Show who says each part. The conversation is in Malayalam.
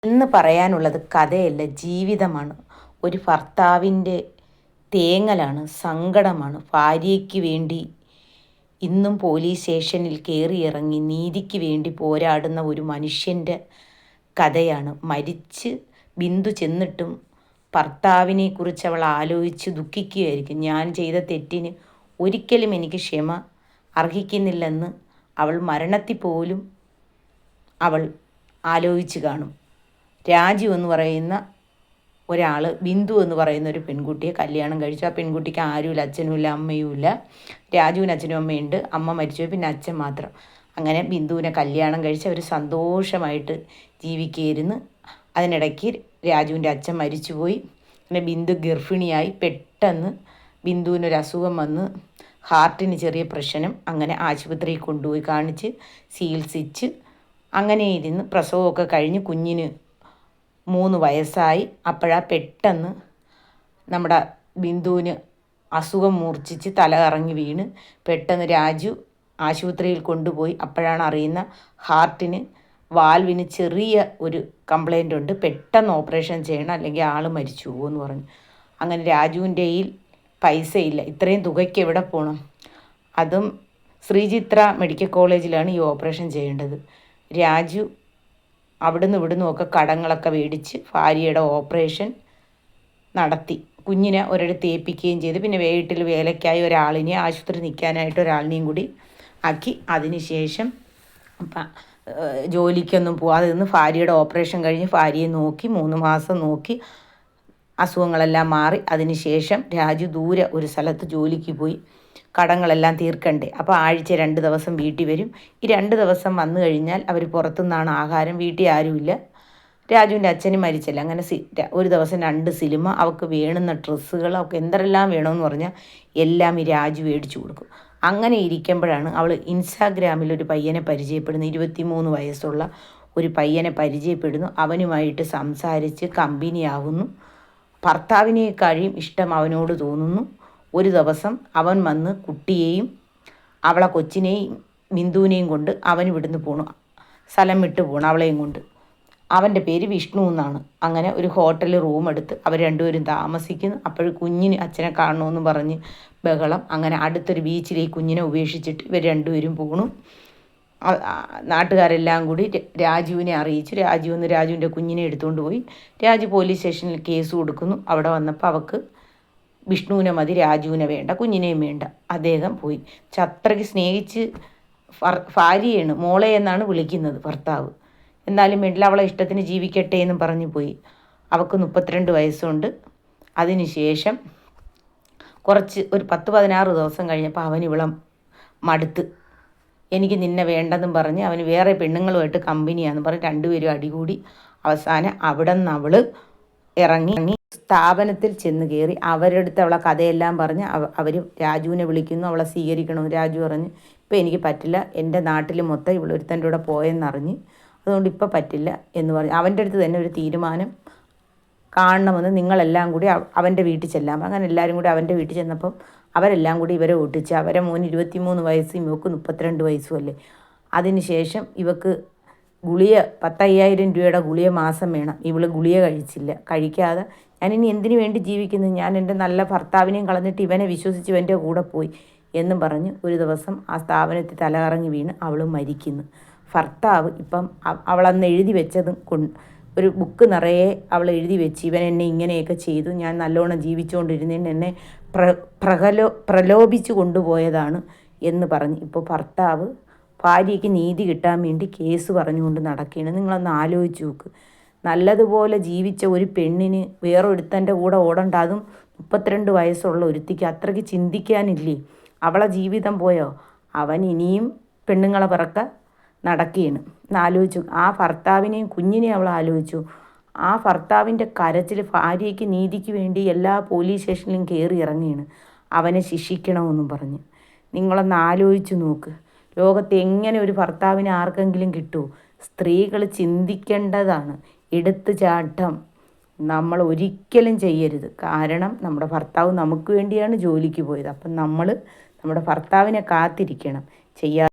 Speaker 1: ഇന്ന് പറയാനുള്ളത് കഥയല്ല, ജീവിതമാണ്. ഒരു ഭർത്താവിൻ്റെ തേങ്ങലാണ്, സങ്കടമാണ്. ഭാര്യയ്ക്ക് വേണ്ടി ഇന്നും പോലീസ് സ്റ്റേഷനിൽ കയറിയിറങ്ങി നീതിക്ക് വേണ്ടി പോരാടുന്ന ഒരു മനുഷ്യൻ്റെ കഥയാണ്. മരിച്ച് ബിന്ദു ചെന്നിട്ടും ഭർത്താവിനെക്കുറിച്ച് അവൾ ആലോചിച്ച് ദുഃഖിക്കുകയായിരിക്കും. ഞാൻ ചെയ്ത തെറ്റിന് ഒരിക്കലും എനിക്ക് ക്ഷമ അർഹിക്കുന്നില്ലെന്ന് അവൾ മരണത്തിൽ പോലും അവൾ ആലോചിച്ച് കാണും. രാജു എന്ന് പറയുന്ന ഒരാൾ ബിന്ദു എന്ന് പറയുന്ന ഒരു പെൺകുട്ടിയെ കല്യാണം കഴിച്ചു. ആ പെൺകുട്ടിക്ക് ആരുമില്ല, അച്ഛനുമില്ല, അമ്മയുമില്ല. രാജുവിന് അച്ഛനും അമ്മയുണ്ട്, അമ്മ മരിച്ചു, പിന്നെ അച്ഛൻ മാത്രം. അങ്ങനെ ബിന്ദുവിനെ കല്യാണം കഴിച്ച് അവർ സന്തോഷമായിട്ട് ജീവിക്കുകയായിരുന്നു. അതിനിടയ്ക്ക് രാജുവിൻ്റെ അച്ഛൻ മരിച്ചുപോയി. പിന്നെ ബിന്ദു ഗർഭിണിയായി. പെട്ടെന്ന് ബിന്ദുവിനൊരു അസുഖം വന്ന്, ഹാർട്ടിന് ചെറിയ പ്രശ്നം. അങ്ങനെ ആശുപത്രിയിൽ കൊണ്ടുപോയി കാണിച്ച് ചികിത്സിച്ച് അങ്ങനെ ഇരുന്ന് പ്രസവമൊക്കെ കഴിഞ്ഞ് കുഞ്ഞിന് 3 വയസ്സായി. അപ്പോഴാ പെട്ടെന്ന് നമ്മുടെ ബിന്ദുവിന് അസുഖം മൂർച്ഛിച്ച് തല കറങ്ങി വീണ് പെട്ടെന്ന് രാജു ആശുപത്രിയിൽ കൊണ്ടുപോയി. അപ്പോഴാണ് അറിയുന്ന ഹാർട്ടിന് വാൽവിന് ചെറിയ ഒരു കംപ്ലൈൻ്റ് ഉണ്ട്, പെട്ടെന്ന് ഓപ്പറേഷൻ ചെയ്യണം അല്ലെങ്കിൽ ആൾ മരിച്ചു പോകുമെന്ന് പറഞ്ഞു. അങ്ങനെ രാജുവിൻ്റെ കയ്യിൽ പൈസയില്ല, ഇത്രയും തുകയ്ക്ക് എവിടെ പോകണം? അതും ശ്രീചിത്ര മെഡിക്കൽ കോളേജിലാണ് ഈ ഓപ്പറേഷൻ ചെയ്യേണ്ടത്. രാജു അവിടുന്ന് ഇവിടുന്നുമൊക്കെ കടങ്ങളൊക്കെ മേടിച്ച് ഭാര്യയുടെ ഓപ്പറേഷൻ നടത്തി. കുഞ്ഞിനെ ഒരിടത്ത് ഏൽപ്പിക്കുകയും ചെയ്ത്. പിന്നെ വീട്ടിൽ വേലയ്ക്കായി ഒരാളിനെ, ആശുപത്രി നിൽക്കാനായിട്ട് ഒരാളിനെയും കൂടി ആക്കി. അതിനുശേഷം ജോലിക്കൊന്നും പോകാതെ നിന്ന് ഭാര്യയുടെ ഓപ്പറേഷൻ കഴിഞ്ഞ് ഭാര്യയെ നോക്കി 3 മാസം നോക്കി. അസുഖങ്ങളെല്ലാം മാറി. അതിനുശേഷം രാജു ദൂരെ ഒരു സ്ഥലത്ത് ജോലിക്ക് പോയി. കടങ്ങളെല്ലാം തീർക്കണ്ടേ. അപ്പോൾ ആഴ്ച 2 ദിവസം വീട്ടിൽ വരും. ഈ 2 ദിവസം വന്നു കഴിഞ്ഞാൽ അവർ പുറത്തുനിന്നാണ് ആഹാരം, വീട്ടിൽ ആരുമില്ല. രാജുവിൻ്റെ അച്ഛനും മരിച്ചില്ല. അങ്ങനെ ഒരു ദിവസം 2 സിനിമ, അവൾക്ക് വേണ്ടുന്ന ഡ്രസ്സുകൾ, അവൾക്ക് എന്തെല്ലാം വേണമെന്ന് പറഞ്ഞാൽ എല്ലാം ഈ രാജു മേടിച്ചു കൊടുക്കും. അങ്ങനെ ഇരിക്കുമ്പോഴാണ് അവൾ ഇൻസ്റ്റാഗ്രാമിൽ ഒരു പയ്യനെ പരിചയപ്പെടുന്നു. 23 വയസ്സുള്ള ഒരു പയ്യനെ പരിചയപ്പെടുന്നു. അവനുമായിട്ട് സംസാരിച്ച് കമ്പനിയാവുന്നു. ഭർത്താവിനേക്കാളും ഇഷ്ടം അവനോട് തോന്നുന്നു. ഒരു ദിവസം അവൻ വന്ന് കുട്ടിയെയും അവളെ കൊച്ചിനെയും ബിന്ദുവിനെയും കൊണ്ട് അവൻ ഇവിടുന്ന് പോണു, സ്ഥലം വിട്ട് പോകണം അവളെയും കൊണ്ട്. അവൻ്റെ പേര് വിഷ്ണു എന്നാണ്. അങ്ങനെ ഒരു ഹോട്ടലിൽ റൂം എടുത്ത് അവർ രണ്ടുപേരും താമസിക്കുന്നു. അപ്പോൾ കുഞ്ഞിന് അച്ഛനെ കാണണമെന്ന് പറഞ്ഞ് ബഹളം. അങ്ങനെ അടുത്തൊരു ബീച്ചിലേക്ക് കുഞ്ഞിനെ ഉപേക്ഷിച്ചിട്ട് ഇവർ രണ്ടുപേരും പോണു. നാട്ടുകാരെല്ലാം കൂടി രാജുവിനെ അറിയിച്ചു. രാജു വന്ന് രാജുവിൻ്റെ കുഞ്ഞിനെ എടുത്തുകൊണ്ട് പോയി. രാജു പോലീസ് സ്റ്റേഷനിൽ കേസ് കൊടുക്കുന്നു. അവിടെ വന്നപ്പോൾ അവൾക്ക് വിഷ്ണുവിനെ മതി, രാജുവിനെ വേണ്ട, കുഞ്ഞിനെയും വേണ്ട. അദ്ദേഹം പോയി. അത്രയ്ക്ക് സ്നേഹിച്ച് ഭാര്യയാണ്, മോളെ എന്നാണ് വിളിക്കുന്നത് ഭർത്താവ്. എന്നാലും വേണ്ടില്ല, അവളെ ഇഷ്ടത്തിന് ജീവിക്കട്ടെ എന്നും പറഞ്ഞു പോയി. അവൾക്ക് 32 വയസ്സുണ്ട്. അതിനുശേഷം ഒരു 10-16 ദിവസം കഴിഞ്ഞപ്പോൾ അവൻ ഇവളെ മടുത്ത്, എനിക്ക് നിന്നെ വേണ്ടെന്നും പറഞ്ഞ് അവന് വേറെ പെണ്ണുങ്ങളുമായിട്ട് കമ്പനിയാണെന്ന് പറഞ്ഞ് രണ്ടുപേരും അടികൂടി. അവസാനം അവിടെ നിന്ന് അവൾ ഇറങ്ങി സ്ഥാപനത്തിൽ ചെന്ന് കയറി. അവരുടെ അടുത്ത് അവളെ കഥയെല്ലാം പറഞ്ഞ് അവർ രാജുവിനെ വിളിക്കുന്നു, അവളെ സ്വീകരിക്കണമെന്ന്. രാജു പറഞ്ഞ് ഇപ്പം എനിക്ക് പറ്റില്ല, എൻ്റെ നാട്ടിൽ മൊത്തം ഇവളൊരുത്തൻ്റെ കൂടെ പോയെന്നറിഞ്ഞ്, അതുകൊണ്ട് ഇപ്പം പറ്റില്ല എന്ന് പറഞ്ഞ് അവൻ്റെ അടുത്ത് തന്നെ ഒരു തീരുമാനം കാണണമെന്ന് നിങ്ങളെല്ലാം കൂടി അവൻ്റെ വീട്ടിൽ ചെല്ലാം. അങ്ങനെ എല്ലാവരും കൂടി അവൻ്റെ വീട്ടിൽ ചെന്നപ്പം അവരെല്ലാം കൂടി ഇവരെ ഒട്ടിച്ച്. അവരെ മോന് 23 വയസ്സും ഇവക്ക് 32 വയസ്സും അല്ലേ. അതിനുശേഷം ഇവക്ക് ഗുളിക 10,000 രൂപയുടെ ഗുളിക മാസം വേണം. ഇവള് ഗുളിക കഴിക്കാതെ ഞാനിനി എന്തിനു വേണ്ടി ജീവിക്കുന്നു, ഞാൻ എൻ്റെ നല്ല ഭർത്താവിനെയും കളഞ്ഞിട്ട് ഇവനെ വിശ്വസിച്ച് ഇവൻ്റെ കൂടെ പോയി എന്നും പറഞ്ഞ് ഒരു ദിവസം ആ സ്ഥാപനത്തിൽ തലകറങ്ങി വീണ് അവൾ മരിക്കുന്നു. ഭർത്താവ് ഇപ്പം അവളന്ന് എഴുതി വെച്ചതും ഒരു ബുക്ക് നിറയെ അവൾ എഴുതി വെച്ച്, ഇവൻ എന്നെ ഇങ്ങനെയൊക്കെ ചെയ്തു, ഞാൻ നല്ലോണം ജീവിച്ചുകൊണ്ടിരുന്നതിന് എന്നെ പ്രലോഭിച്ചു കൊണ്ടുപോയതാണ് എന്ന് പറഞ്ഞ് ഇപ്പോൾ ഭർത്താവ് ഭാര്യയ്ക്ക് നീതി കിട്ടാൻ വേണ്ടി കേസ് പറഞ്ഞുകൊണ്ട് നടക്കുകയാണ്. നിങ്ങളൊന്ന് ആലോചിച്ച് നോക്ക്. നല്ലതുപോലെ ജീവിച്ച ഒരു പെണ്ണിന് വേറൊരുത്തൻ്റെ കൂടെ ഓടണ്ട, അതും 32 വയസ്സുള്ള ഒരുത്തിക്ക്. അത്രയ്ക്ക് ചിന്തിക്കാനില്ലേ? അവളെ ജീവിതം പോയോ? അവൻ ഇനിയും പെണ്ണുങ്ങളെ പിറക്ക നടക്കുകയാണ്. എന്നാലോചിച്ചു. ആ ഭർത്താവിനെയും കുഞ്ഞിനെയും അവൾ ആലോചിച്ചു. ആ ഭർത്താവിൻ്റെ കരച്ചിൽ, ഭാര്യയ്ക്ക് നീതിക്ക് വേണ്ടി എല്ലാ പോലീസ് സ്റ്റേഷനിലും കയറി ഇറങ്ങിയാണ് അവനെ ശിക്ഷിക്കണമെന്നും പറഞ്ഞ്. നിങ്ങളൊന്ന് ആലോചിച്ച് നോക്ക്. ലോകത്ത് എങ്ങനെ ഒരു ഭർത്താവിനെ ആർക്കെങ്കിലും കിട്ടുമോ? സ്ത്രീകൾ ചിന്തിക്കേണ്ടതാണ്. എടുത്തുചാട്ടം നമ്മൾ ഒരിക്കലും ചെയ്യരുത്. കാരണം നമ്മുടെ ഭർത്താവ് നമുക്ക് വേണ്ടിയാണ് ജോലിക്ക് പോയത്. അപ്പം നമ്മൾ നമ്മുടെ ഭർത്താവിനെ കാത്തിരിക്കണം.